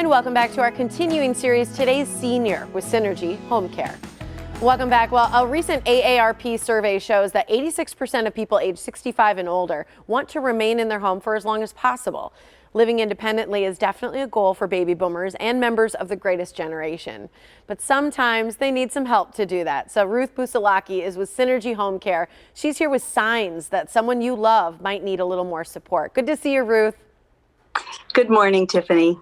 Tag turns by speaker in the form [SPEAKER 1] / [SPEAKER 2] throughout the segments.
[SPEAKER 1] And welcome back to our continuing series, Today's Senior with SYNERGY HomeCare. Welcome back. Well, a recent AARP survey shows that 86% of people age 65 and older want to remain in their home for as long as possible. Living independently is definitely a goal for baby boomers and members of the greatest generation. But sometimes they need some help to do that. So Ruth Busalacchi is with SYNERGY HomeCare. She's here with signs that someone you love might need a little more support. Good to see you, Ruth.
[SPEAKER 2] Good morning, Tiffany.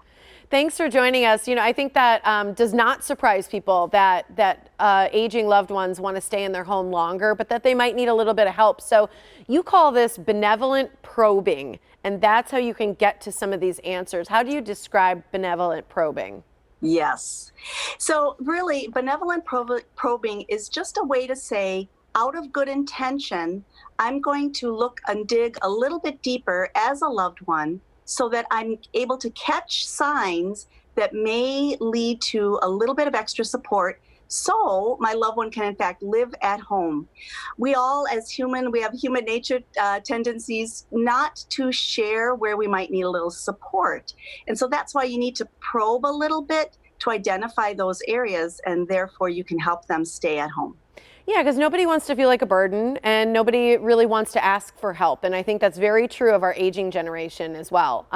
[SPEAKER 1] Thanks for joining us. You know, I think that does not surprise people that aging loved ones want to stay in their home longer, but that they might need a little bit of help. So you call this benevolent probing, and that's how you can get to some of these answers. How do you describe benevolent probing?
[SPEAKER 2] Yes. So really, benevolent probing is just a way to say, out of good intention, I'm going to look and dig a little bit deeper as a loved one, so that I'm able to catch signs that may lead to a little bit of extra support so my loved one can in fact live at home. We all as human, we have human nature tendencies not to share where we might need a little support. And so that's why you need to probe a little bit to identify those areas, and therefore you can help them stay at home.
[SPEAKER 1] Yeah, because nobody wants to feel like a burden, and nobody really wants to ask for help. And I think that's very true of our aging generation as well.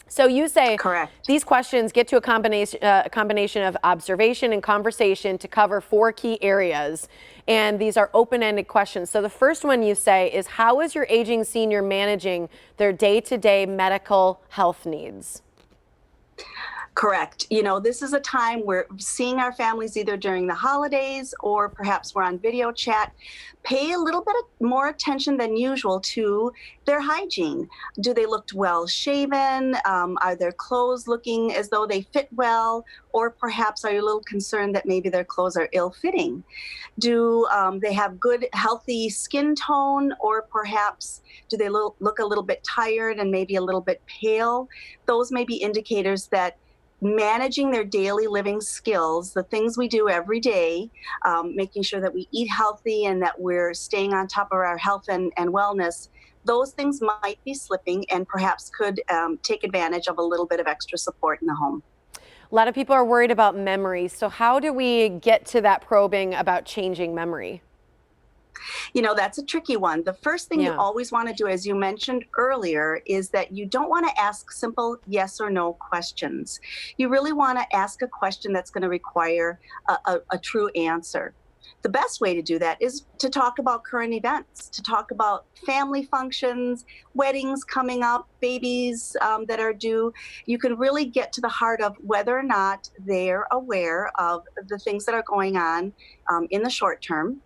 [SPEAKER 1] So you say
[SPEAKER 2] Correct.
[SPEAKER 1] These questions get to a combination of observation and conversation to cover 4 key areas. And these are open-ended questions. So the first one you say is, how is your aging senior managing their day-to-day medical health needs?
[SPEAKER 2] Correct. You know, this is a time we're seeing our families either during the holidays or perhaps we're on video chat. Pay a little bit more attention than usual to their hygiene. Do they look well shaven? Are their clothes looking as though they fit well? Or perhaps are you a little concerned that maybe their clothes are ill-fitting? Do they have good, healthy skin tone? Or perhaps do they look a little bit tired and maybe a little bit pale? Those may be indicators that managing their daily living skills, the things we do every day, making sure that we eat healthy and that we're staying on top of our health and wellness, those things might be slipping and perhaps could take advantage of a little bit of extra support in the home.
[SPEAKER 1] A lot of people are worried about memory. So how do we get to that probing about changing memory?
[SPEAKER 2] You know, that's a tricky one. The first thing you always want to do, as you mentioned earlier, is that you don't want to ask simple yes or no questions. You really want to ask a question that's going to require a true answer. The best way to do that is to talk about current events, to talk about family functions, weddings coming up, babies that are due. You can really get to the heart of whether or not they're aware of the things that are going on in the short term.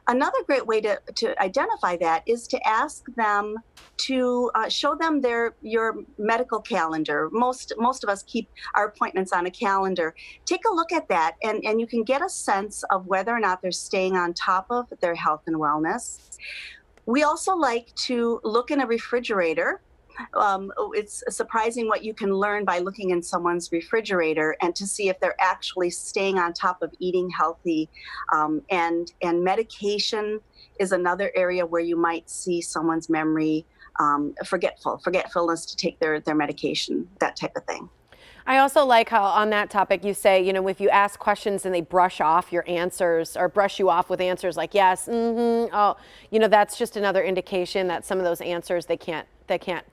[SPEAKER 2] Another great way to identify that is to ask them to show them your medical calendar. Most of us keep our appointments on a calendar. Take a look at that, and you can get a sense of whether or not they're staying on top of their health and wellness. We also like to look in a refrigerator. It's surprising what you can learn by looking in someone's refrigerator and to see if they're actually staying on top of eating healthy. And medication is another area where you might see someone's memory forgetfulness to take their medication, that type of thing.
[SPEAKER 1] I also like how on that topic you say, you know, if you ask questions and they brush off your answers or brush you off with answers like yes, oh, you know, that's just another indication that some of those answers they can't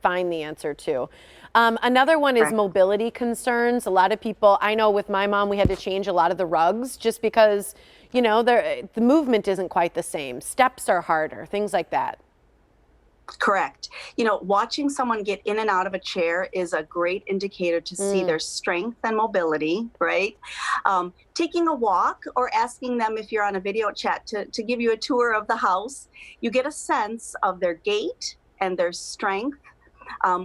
[SPEAKER 1] find the answer to. Another one is mobility concerns. A lot of people, I know with my mom, we had to change a lot of the rugs just because, you know, the movement isn't quite the same. Steps are harder, things like that.
[SPEAKER 2] Correct. You know, watching someone get in and out of a chair is a great indicator to see their strength and mobility, right? Taking a walk or asking them if you're on a video chat to give you a tour of the house, you get a sense of their gait and their strength.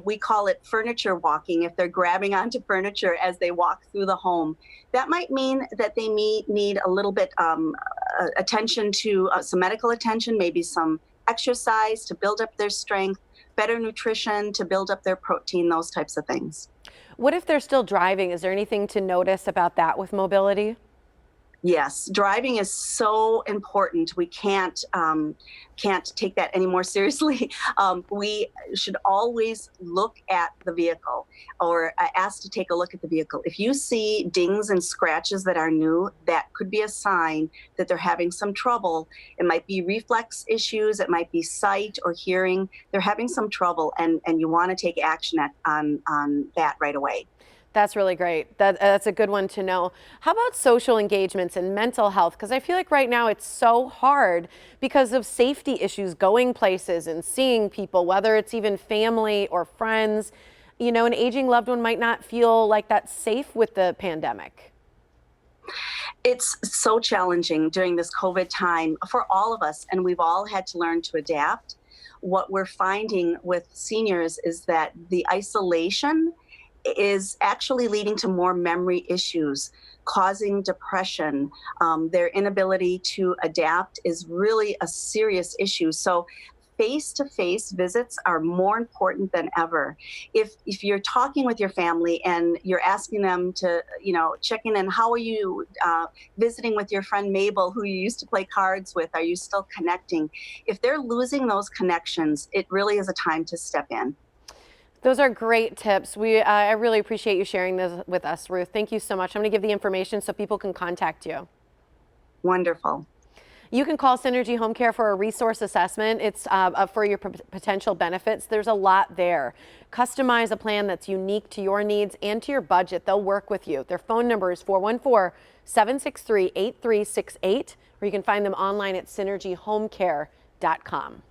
[SPEAKER 2] We call it furniture walking if they're grabbing onto furniture as they walk through the home. That might mean that they need a little bit attention to some medical attention, maybe some exercise to build up their strength, better nutrition to build up their protein, those types of things.
[SPEAKER 1] What if they're still driving? Is there anything to notice about that with mobility?
[SPEAKER 2] Yes, driving is so important. We can't take that any more seriously. We should always look at the vehicle, or ask to take a look at the vehicle. If you see dings and scratches that are new, that could be a sign that they're having some trouble. It might be reflex issues. It might be sight or hearing. They're having some trouble, and you want to take action on that right away.
[SPEAKER 1] That's really great. That's a good one to know. How about social engagements and mental health? Because I feel like right now it's so hard because of safety issues, going places and seeing people, whether it's even family or friends. You know, an aging loved one might not feel like that's safe with the pandemic.
[SPEAKER 2] It's so challenging during this COVID time for all of us, and we've all had to learn to adapt. What we're finding with seniors is that the isolation is actually leading to more memory issues, causing depression. Their inability to adapt is really a serious issue. So face-to-face visits are more important than ever. If you're talking with your family and you're asking them to, check in and how are you visiting with your friend Mabel, who you used to play cards with, are you still connecting? If they're losing those connections, it really is a time to step in.
[SPEAKER 1] Those are great tips. I really appreciate you sharing this with us, Ruth. Thank you so much. I'm going to give the information so people can contact you.
[SPEAKER 2] Wonderful.
[SPEAKER 1] You can call Synergy Home Care for a resource assessment. It's for your potential benefits. There's a lot there. Customize a plan that's unique to your needs and to your budget. They'll work with you. Their phone number is 414-763-8368, or you can find them online at synergyhomecare.com.